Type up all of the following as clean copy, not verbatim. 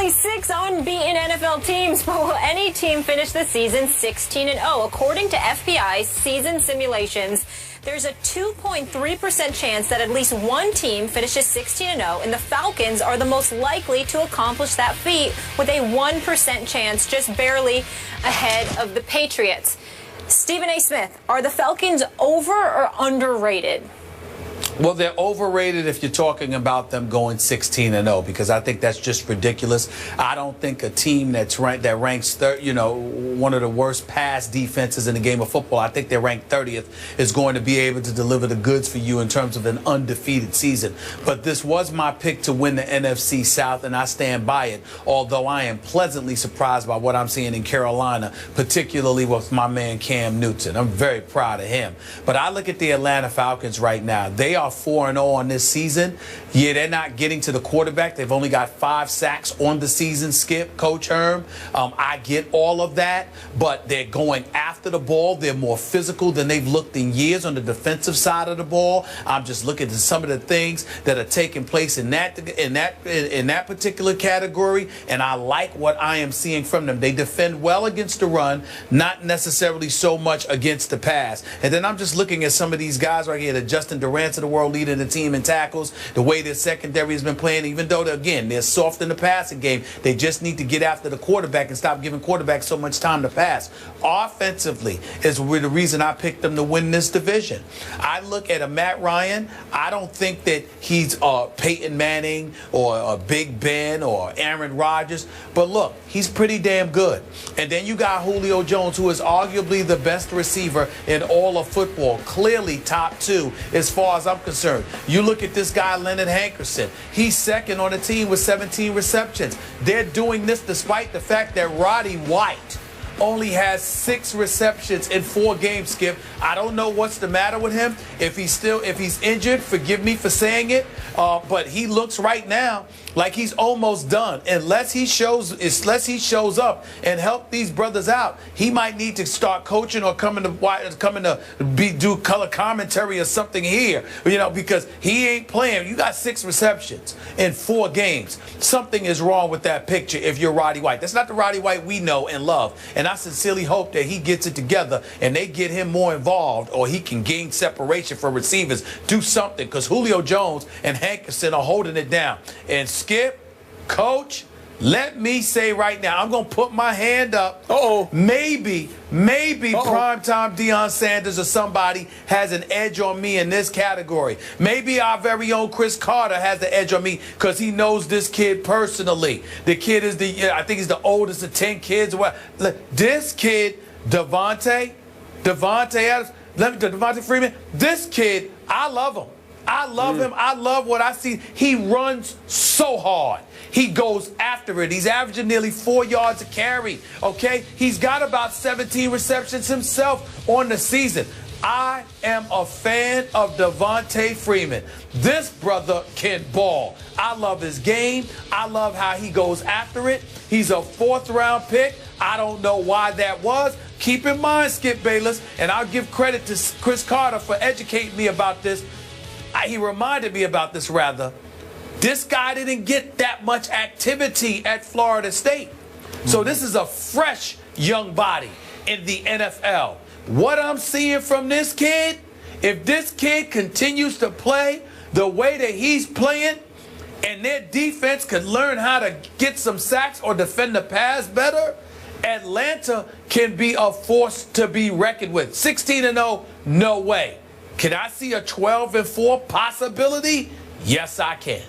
only 6 unbeaten NFL teams, but will any team finish the season 16-0? According to FBI season simulations, there's a 2.3% chance that at least one team finishes 16-0, and the Falcons are the most likely to accomplish that feat with a 1% chance, just barely ahead of the Patriots. Stephen A. Smith, are the Falcons over or underrated? Well, they're overrated if you're talking about them going 16-0, because I think that's just ridiculous. I don't think a team that ranks one of the worst pass defenses in the game of football, I think they're ranked 30th, is going to be able to deliver the goods for you in terms of an undefeated season. But this was my pick to win the NFC South, and I stand by it, although I am pleasantly surprised by what I'm seeing in Carolina, particularly with my man Cam Newton. I'm very proud of him. But I look at the Atlanta Falcons right now. They are 4-0 on this season. Yeah, they're not getting to the quarterback. They've only got 5 sacks on the season, Skip, Coach Herm. I get all of that, but they're going after the ball. They're more physical than they've looked in years on the defensive side of the ball. I'm just looking at some of the things that are taking place in that particular category, and I like what I am seeing from them. They defend well against the run, not necessarily so much against the pass. And then I'm just looking at some of these guys right here, the Justin Durant's of the world leading the team in tackles, the way their secondary has been playing, even though, they're soft in the passing game. They just need to get after the quarterback and stop giving quarterbacks so much time to pass. Offensively is the reason I picked them to win this division. I look at a Matt Ryan. I don't think that he's Peyton Manning or Big Ben or Aaron Rodgers, but look, he's pretty damn good. And then you got Julio Jones, who is arguably the best receiver in all of football, clearly top 2 as far as I'm concerned. You look at this guy, Leonard Hankerson. He's second on the team with 17 receptions. They're doing this despite the fact that Roddy White only has 6 receptions in 4 games, Skip. I don't know what's the matter with him. If he's injured, forgive me for saying it, but he looks right now like he's almost done. Unless he shows up and help these brothers out, he might need to start coaching or coming to do color commentary or something here, because he ain't playing. You got 6 receptions in 4 games. Something is wrong with that picture if you're Roddy White. That's not the Roddy White we know and love. And I sincerely hope that he gets it together and they get him more involved, or he can gain separation for receivers. Do something, because Julio Jones and Hankerson are holding it down. And Skip, Coach, let me say right now, I'm going to put my hand up. Maybe primetime Deion Sanders or somebody has an edge on me in this category. Maybe our very own Chris Carter has the edge on me because he knows this kid personally. The kid is I think he's the oldest of 10 kids. This kid, Devontae Adams, Devontae Freeman, this kid, I love him. I love him. I love what I see. He runs so hard. He goes after it. He's averaging nearly 4 yards a carry, okay? He's got about 17 receptions himself on the season. I am a fan of Devontae Freeman. This brother can ball. I love his game. I love how he goes after it. He's a 4th-round pick. I don't know why that was. Keep in mind, Skip Bayless, and I'll give credit to Chris Carter for educating me about this. He reminded me about this, rather. This guy didn't get that much activity at Florida State. So this is a fresh young body in the NFL. What I'm seeing from this kid, if this kid continues to play the way that he's playing, and their defense could learn how to get some sacks or defend the pass better, Atlanta can be a force to be reckoned with. 16-0, no way. Can I see a 12-4 possibility? Yes, I can.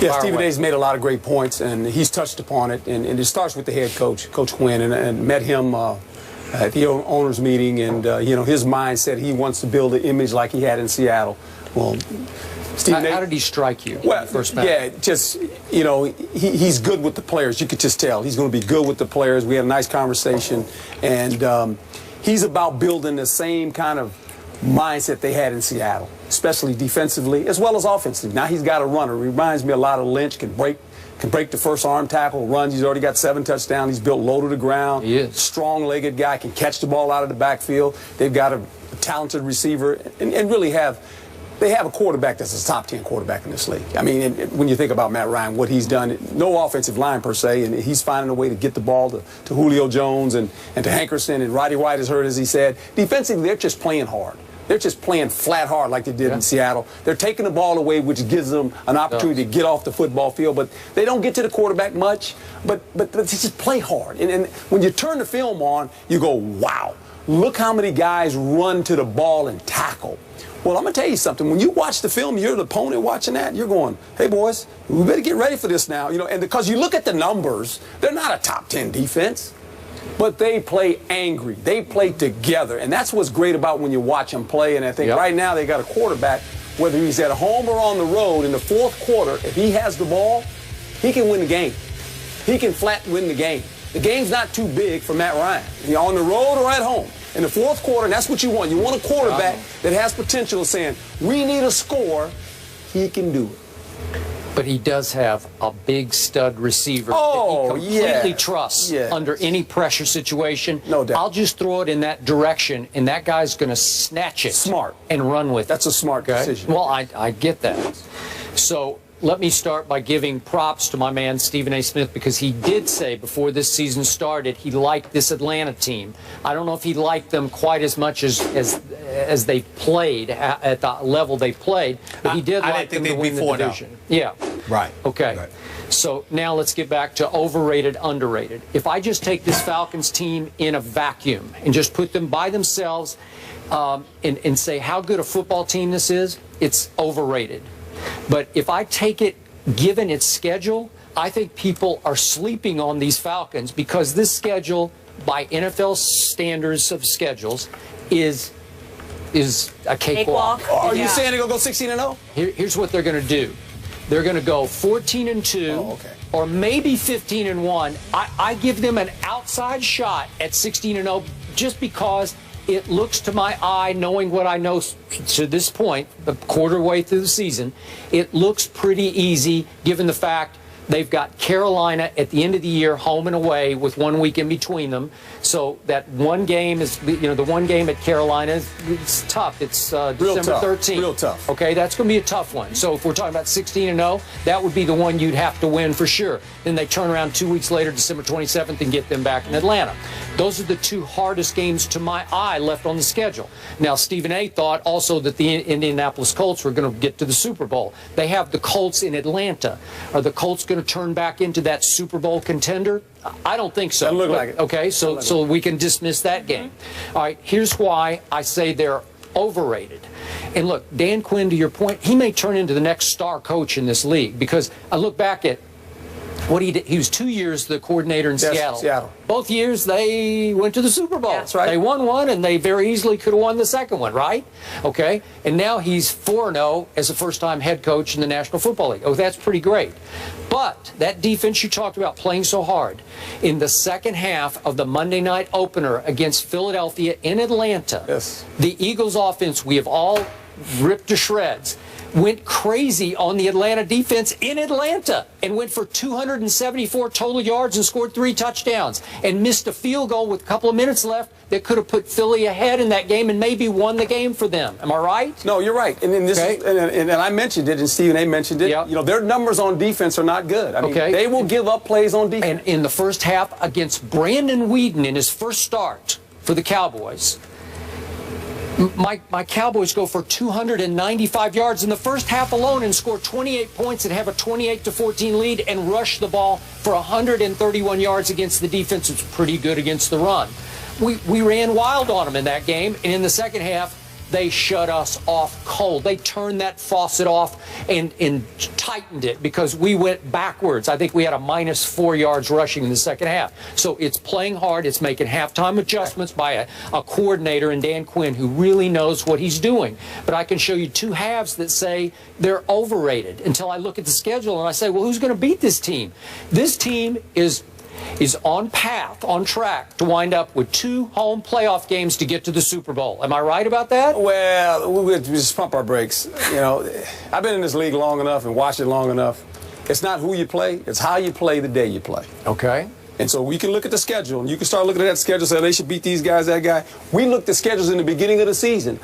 Yeah, Stephen A's made a lot of great points, and he's touched upon it. And it starts with the head coach, Coach Quinn, and met him at the owners' meeting. And, his mindset, he wants to build an image like he had in Seattle. Well, Stephen how did he strike you? Well, he's good with the players. You could just tell. He's going to be good with the players. We had a nice conversation. And he's about building the same kind of mindset they had in Seattle, especially defensively as well as offensively. Now he's got a runner. Reminds me a lot of Lynch. Can break the first arm tackle, runs. He's already got 7 touchdowns. He's built low to the ground. He is. Strong-legged guy, can catch the ball out of the backfield. They've got a talented receiver and really have they have a quarterback that's a top 10 quarterback in this league. I mean, when you think about Matt Ryan, what he's done, no offensive line per se, and he's finding a way to get the ball to Julio Jones and to Hankerson, and Roddy White is hurt, as he said. Defensively, they're just playing hard. They're just playing flat hard like they did in Seattle. They're taking the ball away, which gives them an opportunity to get off the football field. But they don't get to the quarterback much. But they just play hard. And when you turn the film on, you go, wow, look how many guys run to the ball and tackle. Well, I'm going to tell you something. When you watch the film, you're the opponent watching that, you're going, hey, boys, we better get ready for this now. You know, and because you look at the numbers, they're not a top 10 defense. But they play angry. They play together. And that's what's great about when you watch them play. And I think right now they got a quarterback, whether he's at home or on the road, in the fourth quarter, if he has the ball, he can win the game. He can flat win the game. The game's not too big for Matt Ryan. You're on the road or at home. In the fourth quarter, and that's what you want. You want a quarterback that has potential of saying, we need a score. He can do it. But he does have a big stud receiver that he completely trusts under any pressure situation. No doubt. I'll just throw it in that direction, and that guy's going to snatch it. Smart. And run with it. That's a smart decision. Well, I get that. So let me start by giving props to my man Stephen A. Smith, because he did say before this season started he liked this Atlanta team. I don't know if he liked them quite as much as they played at the level they played, but he did like them to win the division. Yeah. Right. Okay. Right. So now let's get back to overrated, underrated. If I just take this Falcons team in a vacuum and just put them by themselves and say how good a football team this is, it's overrated. But if I take it, given its schedule, I think people are sleeping on these Falcons because this schedule, by NFL standards of schedules, is a cakewalk. Are you saying they're going to go 16-0? Here's what they're going to do. They're going to go 14-2, or maybe 15-1. I give them an outside shot at 16-0 just because it looks to my eye, knowing what I know to this point, the quarter way through the season, it looks pretty easy given the fact they've got Carolina at the end of the year, home and away, with 1 week in between them. So that one game is, the one game at Carolina, it's tough. It's December 13th. Real tough. Okay, that's going to be a tough one. So if we're talking about 16-0, that would be the one you'd have to win for sure. Then they turn around 2 weeks later, December 27th, and get them back in Atlanta. Those are the two hardest games to my eye left on the schedule. Now, Stephen A. thought also that the Indianapolis Colts were going to get to the Super Bowl. They have the Colts in Atlanta. Are the Colts going to turn back into that Super Bowl contender? I don't think so. Doesn't look like it. Okay, so we can dismiss that game. All right, here's why I say they're overrated. And look, Dan Quinn, to your point, he may turn into the next star coach in this league, because I look back at what he did. He was 2 years the coordinator in Seattle. Both years they went to the Super Bowl. That's right. They won one, and they very easily could have won the second one, right? Okay. And now he's 4-0 as a first-time head coach in the National Football League. Oh, that's pretty great. But that defense you talked about playing so hard, in the second half of the Monday night opener against Philadelphia in Atlanta, the Eagles' offense, we have all ripped to shreds, went crazy on the Atlanta defense in Atlanta and went for 274 total yards and scored 3 touchdowns and missed a field goal with a couple of minutes left that could have put Philly ahead in that game and maybe won the game for them. Am I right? No, you're right. And this and I mentioned it, and Stephen A. mentioned it. Yep. You know, their numbers on defense are not good. I mean, they will give up plays on defense. And in the first half against Brandon Whedon in his first start for the Cowboys, my Cowboys go for 295 yards in the first half alone and score 28 points and have a 28-14 lead and rush the ball for 131 yards against the defense. It's pretty good against the run. We ran wild on them in that game, and in the second half, they shut us off cold. They turned that faucet off and tightened it because we went backwards. I think we had a -4 yards rushing in the second half. So it's playing hard. It's making halftime adjustments by a coordinator in Dan Quinn who really knows what he's doing. But I can show you two halves that say they're overrated until I look at the schedule and I say, well, who's going to beat this team? This team is on track to wind up with 2 home playoff games to get to the Super Bowl. Am I right about that? Well, we just pump our brakes. You know, I've been in this league long enough and watched it long enough. It's not who you play, it's how you play the day you play. Okay. And so we can look at the schedule, and you can start looking at that schedule and say they should beat these guys, that guy. We looked at schedules in the beginning of the season.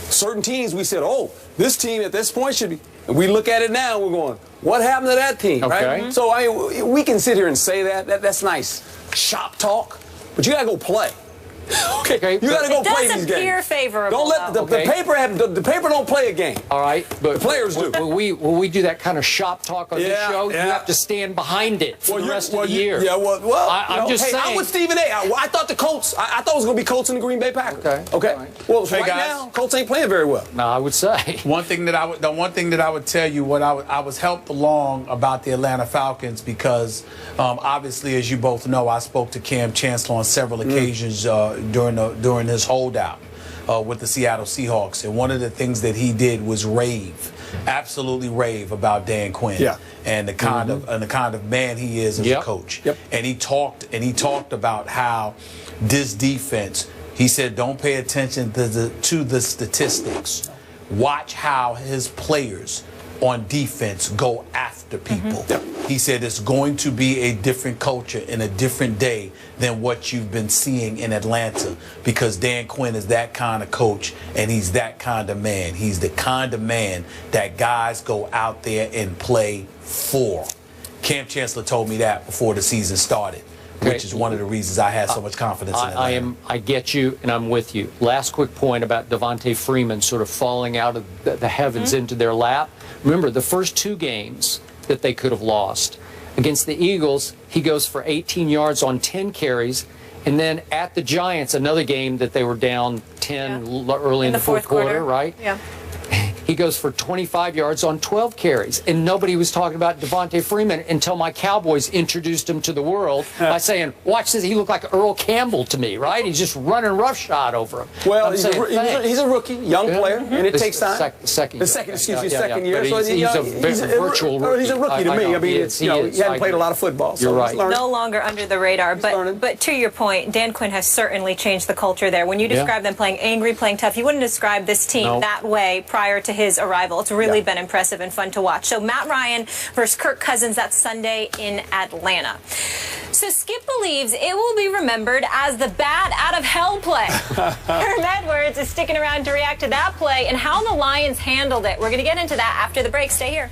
Certain teams, we said, oh, This team at this point should be. And we look at it now, we're going, what happened to that team, Okay. right? So, I mean, we can sit here and say that's nice shop talk, but you got to go play. Okay, you got to go play these games. It does appear favorable. Don't let the paper don't play a game. All right, but the players do. Will we do that kind of shop talk on this show? You have to stand behind it for the rest of the year. Yeah, I'm just saying. I'm with Stephen A. I thought the Colts. I thought it was going to be Colts and the Green Bay Packers. Okay. Right. Well, right now, Colts ain't playing very well. No, I would say. The one thing that I would tell you, I was helped along about the Atlanta Falcons because obviously, as you both know, I spoke to Cam Chancellor on several occasions during his holdout with the Seattle Seahawks, and one of the things that he did was absolutely rave about Dan Quinn and the kind of man he is as a coach. And he talked about how this defense. He said, don't pay attention to the statistics. Watch how his players on defense go after people. He said it's going to be a different culture and a different day than what you've been seeing in Atlanta because Dan Quinn is that kind of coach and he's that kind of man. He's the kind of man that guys go out there and play for. Cam Chancellor told me that before the season started. Which is one of the reasons I had so much confidence in Atlanta. I get you, and I'm with you. Last quick point about Devontae Freeman sort of falling out of the heavens into their lap. Remember, the first 2 games that they could have lost. Against the Eagles, he goes for 18 yards on 10 carries. And then at the Giants, another game that they were down 10 early in the fourth quarter, right? Yeah. He goes for 25 yards on 12 carries. And nobody was talking about Devontae Freeman until my Cowboys introduced him to the world by saying, watch this, he looked like Earl Campbell to me, right? He's just running roughshod over him. Well, he's a rookie, young player, and it takes time. Second year. So he's a virtual rookie. He's a rookie to me. I mean, he hadn't played a lot of football. You're right. No longer under the radar. But to your point, Dan Quinn has certainly changed the culture there. When you describe them playing angry, playing tough, you wouldn't describe this team that way prior to his arrival. It's really been impressive and fun to watch. So Matt Ryan versus Kirk Cousins, that's Sunday in Atlanta. So Skip believes it will be remembered as the bat out of hell play. Herm Edwards is sticking around to react to that play and how the Lions handled it. We're going to get into that after the break. Stay here.